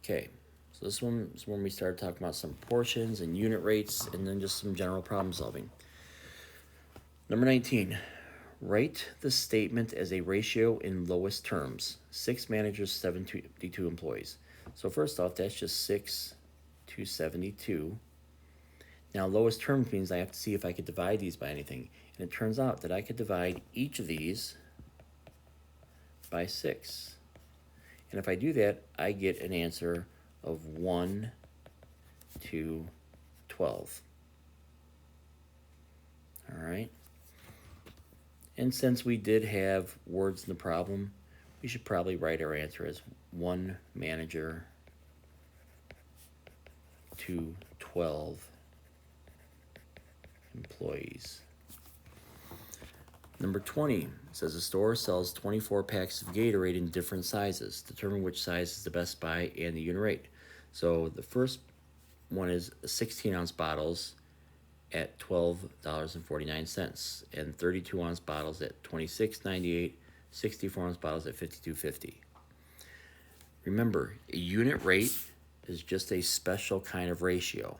Okay, so this one is when we started talking about some portions and unit rates and then just some general problem solving. Number 19, write the statement as a ratio in lowest terms. 6 managers, 72 employees. So first off, that's just 6 to 72. Now lowest terms means I have to see if I could divide these by anything. And it turns out that I could divide each of these by 6. And if I do that, I get an answer of 1 to 12. All right. And since we did have words in the problem, we should probably write our answer as 1 manager to 12 employees. Number 20 says a store sells 24 packs of Gatorade in different sizes. Determine which size is the best buy and the unit rate. So the first one is 16-ounce bottles at $12.49 and 32-ounce bottles at $26.98, 64-ounce bottles at $52.50. Remember, a unit rate is just a special kind of ratio.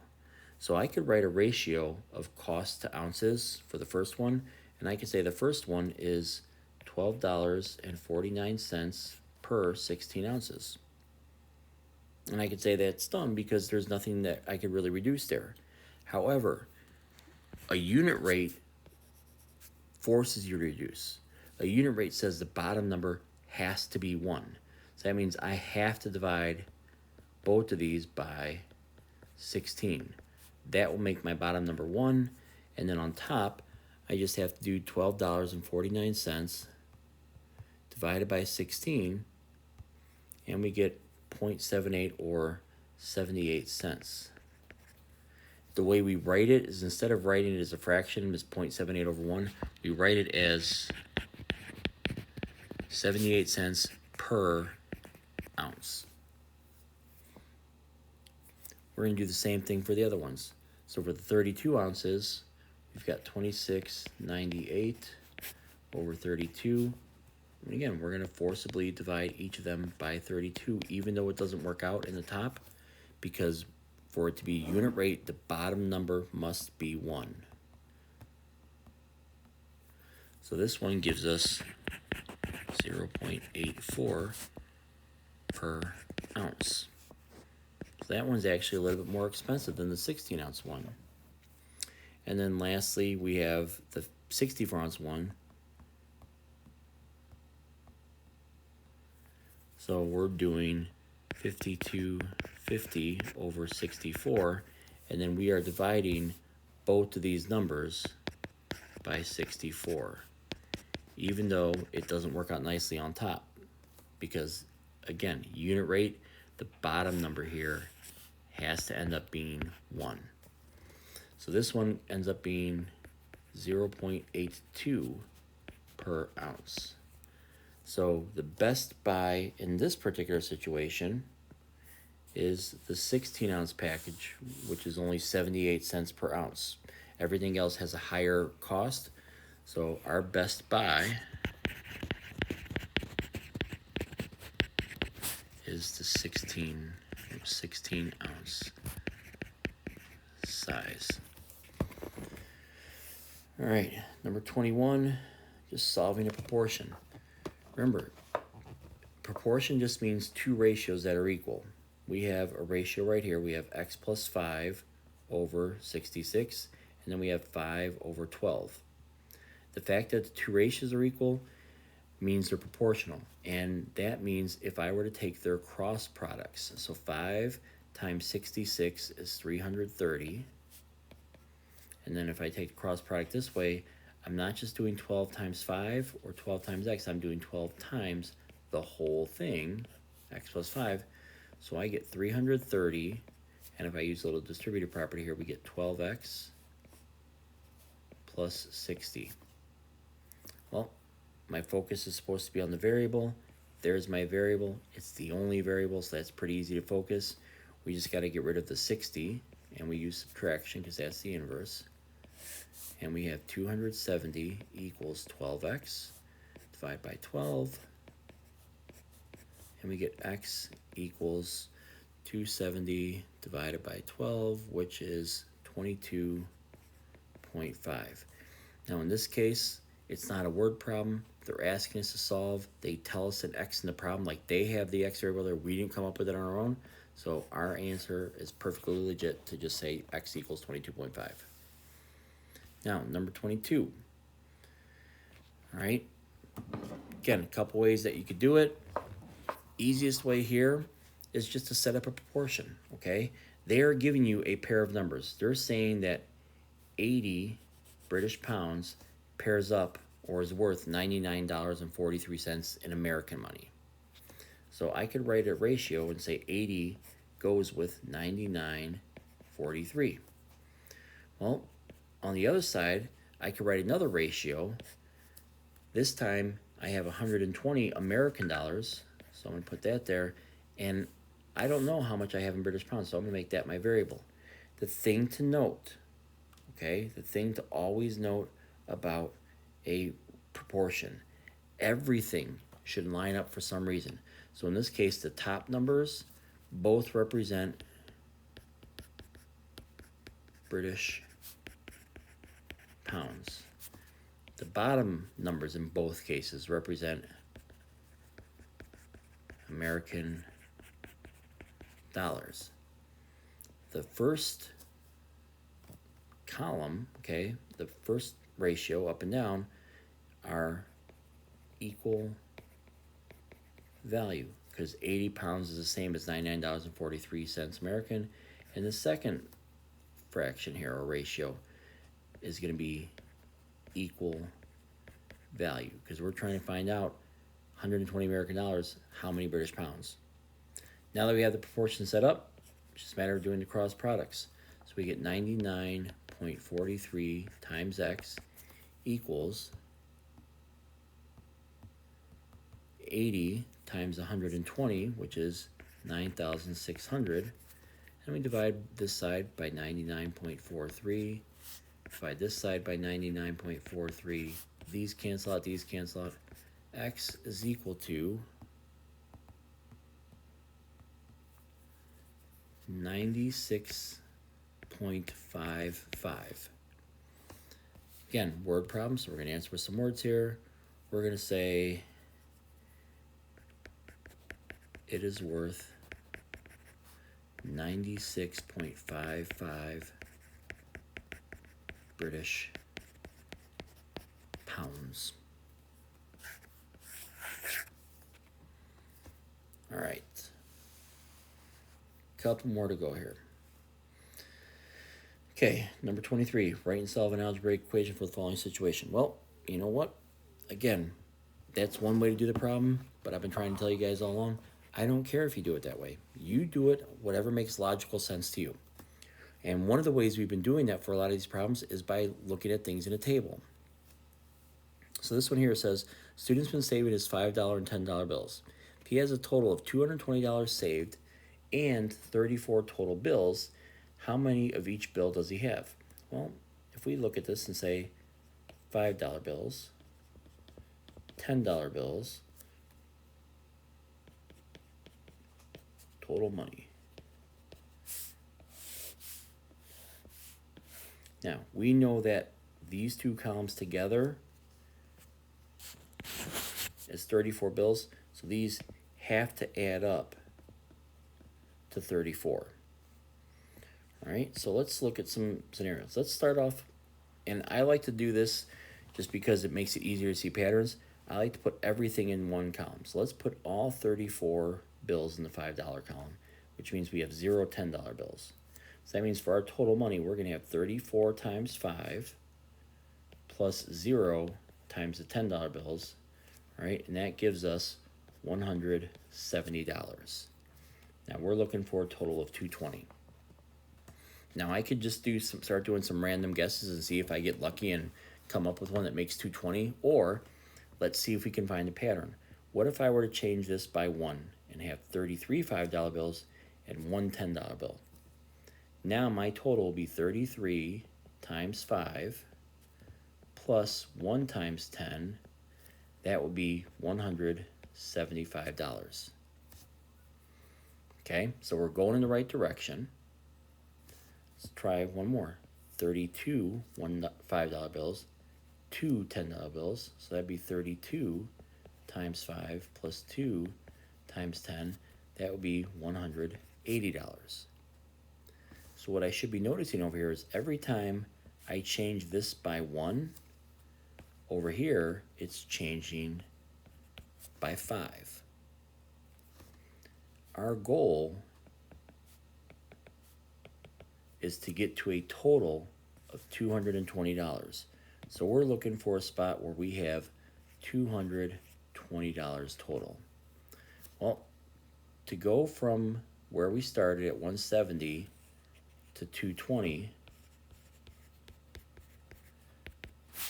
So I could write a ratio of cost to ounces for the first one, and I could say the first one is $12.49 per 16 ounces. And I could say that's done because there's nothing that I could really reduce there. However, a unit rate forces you to reduce. A unit rate says the bottom number has to be 1. So that means I have to divide both of these by 16. That will make my bottom number 1. And then on top, I just have to do $12.49 divided by 16. And we get 0.78 or 78 cents. The way we write it is instead of writing it as a fraction, as 0.78 over 1, we write it as 78 cents per ounce. We're going to do the same thing for the other ones. So for the 32 ounces, we've got 26.98 over 32. And again, we're going to forcibly divide each of them by 32, even though it doesn't work out in the top, because for it to be unit rate, the bottom number must be 1. So this one gives us 0.84 per ounce. So that one's actually a little bit more expensive than the 16-ounce one. And then lastly, we have the 64-ounce one. So we're doing 52.50 over 64, and then we are dividing both of these numbers by 64, even though it doesn't work out nicely on top, because again, unit rate, the bottom number here has to end up being 1. So this one ends up being 0.82 per ounce. So the best buy in this particular situation is the 16-ounce package, which is only 78 cents per ounce. Everything else has a higher cost. So our best buy is the 16-ounce size. All right, number 21, just solving a proportion. Remember, proportion just means two ratios that are equal. We have a ratio right here. We have x plus 5 over 66, and then we have 5 over 12. The fact that the two ratios are equal means they're proportional, and that means if I were to take their cross products, so 5 times 66 is 330, and then if I take the cross product this way, I'm not just doing 12 times 5 or 12 times x, I'm doing 12 times the whole thing, x plus 5. So I get 330, and if I use a little distributive property here, we get 12x plus 60. Well, my focus is supposed to be on the variable. There's my variable. It's the only variable, so that's pretty easy to focus. We just got to get rid of the 60, and we use subtraction because that's the inverse. And we have 270 equals 12x. Divide by 12. And we get x equals 270 divided by 12, which is 22.5. Now in this case, it's not a word problem. They're asking us to solve. They tell us an x in the problem, like they have the x variable there. We didn't come up with it on our own. So our answer is perfectly legit to just say x equals 22.5. Now, number 22. All right. Again, a couple ways that you could do it. Easiest way here is just to set up a proportion, okay? They are giving you a pair of numbers. They're saying that 80 British pounds pairs up or is worth $99.43 in American money. So I could write a ratio and say 80 goes with 99.43. Well, on the other side, I could write another ratio. This time I have 120 American dollars, so I'm going to put that there, and I don't know how much I have in British pounds, so I'm going to make that my variable. The thing to note, okay, the thing to always note about a proportion, everything should line up for some reason. So in this case, the top numbers both represent British pounds. The bottom numbers in both cases represent American dollars. The first column, okay, the first ratio up and down are equal value because 80 pounds is the same as $99.43 American, and the second fraction here or ratio is going to be equal value because we're trying to find out 120 American dollars, how many British pounds. Now that we have the proportion set up, it's just a matter of doing the cross products. So we get 99.43 times x equals 80 times 120, which is 9,600. And we divide this side by 99.43. Divide this side by 99.43. These cancel out, these cancel out. X is equal to 96.55. Again, word problem, so we're going to answer with some words here. We're going to say it is worth 96.55 British pounds. All right. Couple more to go here. Okay, number 23. Write and solve an algebraic equation for the following situation. Well, you know what? Again, that's one way to do the problem, but I've been trying to tell you guys all along, I don't care if you do it that way. You do it whatever makes logical sense to you. And one of the ways we've been doing that for a lot of these problems is by looking at things in a table. So this one here says, student's been saving his $5 and $10 bills. If he has a total of $220 saved and 34 total bills, how many of each bill does he have? Well, if we look at this and say $5 bills, $10 bills, total money. Now, we know that these two columns together is 34 bills, so these have to add up to 34. All right, so let's look at some scenarios. Let's start off, and I like to do this just because it makes it easier to see patterns. I like to put everything in one column. So let's put all 34 bills in the $5 column, which means we have 0 $10 bills. So that means for our total money, we're going to have 34 times 5 plus 0 times the $10 bills, all right? And that gives us $170. Now we're looking for a total of $220. Now I could just start doing some random guesses and see if I get lucky and come up with one that makes $220, or let's see if we can find a pattern. What if I were to change this by 1 and have 33 $5 bills and 1 $10 bill? Now my total will be 33 times 5 plus 1 times 10. That would be $175. Okay, so we're going in the right direction. Let's try one more. 32 $5 bills, two $10 bills. So that'd be 32 times 5 plus 2 times 10. That would be $180. So what I should be noticing over here is every time I change this by 1, over here it's changing by 5. Our goal is to get to a total of $220. So we're looking for a spot where we have $220 total. Well, to go from where we started at 170 to 220,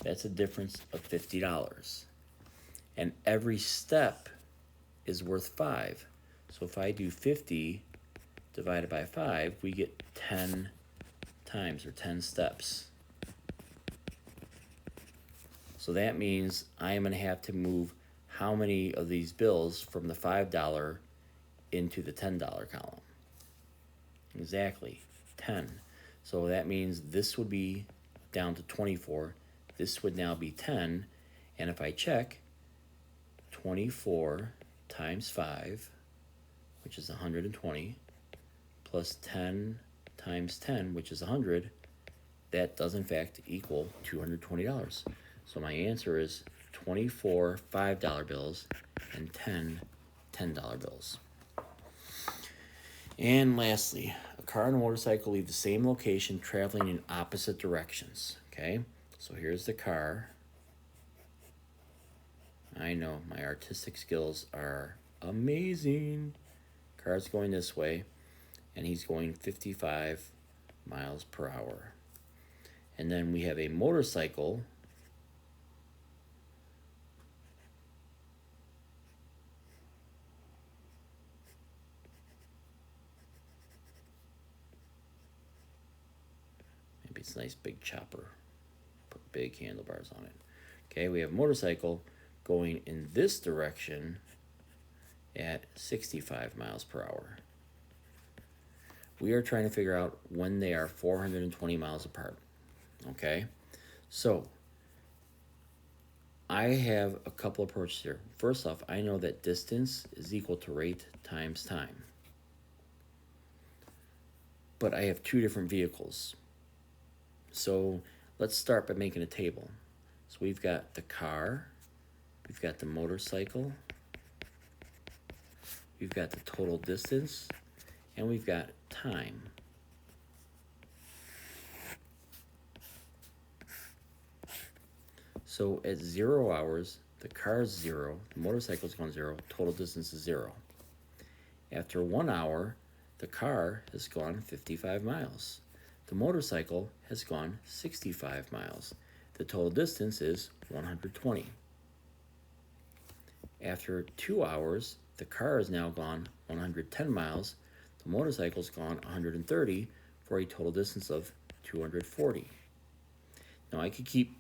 that's a difference of $50. And every step is worth 5. So if I do 50 divided by 5, we get 10 times, or 10 steps. So that means I am going to have to move how many of these bills from the $5 into the $10 column? Exactly, 10. So that means this would be down to 24. This would now be 10. And if I check, 24 times 5, which is 120, plus 10 times 10, which is 100, that does in fact equal $220. So my answer is 24 $5 bills and 10 $10 bills. And lastly, a car and a motorcycle leave the same location traveling in opposite directions. Okay, so here's the car. I know, my artistic skills are amazing. Car's going this way, and he's going 55 miles per hour. And then we have a motorcycle maybe it's a nice big chopper, put big handlebars on it. Okay, we have a motorcycle going in this direction at 65 miles per hour. We are trying to figure out when they are 420 miles apart. Okay, so I have a couple approaches here. First off, I know that distance is equal to rate times time. But I have two different vehicles. So let's start by making a table. So we've got the car, we've got the motorcycle, we've got the total distance, and we've got time. So at 0 hours, the car is 0, the motorcycle is going 0, total distance is 0. After 1 hour, the car has gone 55 miles. The motorcycle has gone 65 miles. The total distance is 120. After 2 hours, the car has now gone 110 miles. The motorcycle's gone 130 for a total distance of 240. Now I could keep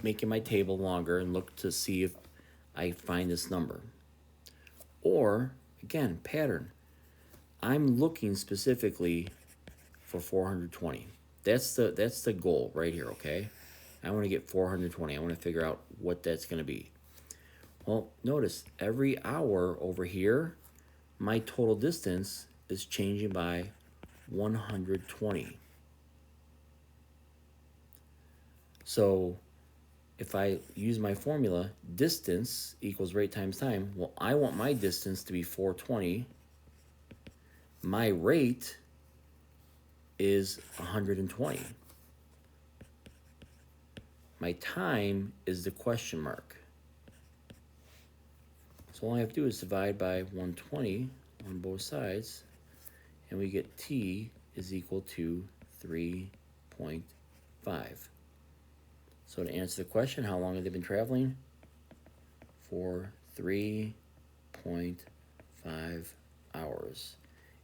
making my table longer and look to see if I find this number. Or, again, pattern. I'm looking specifically for 420. That's the goal right here, okay? I want to get 420. I want to figure out what that's going to be. Well, notice every hour over here, my total distance is changing by 120. So if I use my formula, distance equals rate times time, well, I want my distance to be 420. My rate is 120. My time is the question mark. So all I have to do is divide by 120 on both sides, and we get t is equal to 3.5. So to answer the question, how long have they been traveling? For 3.5 hours.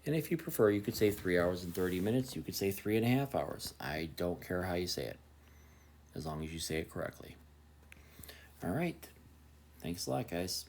And if you prefer, you could say 3 hours and 30 minutes. You could say 3.5 hours. I don't care how you say it, as long as you say it correctly. All right. Thanks a lot, guys.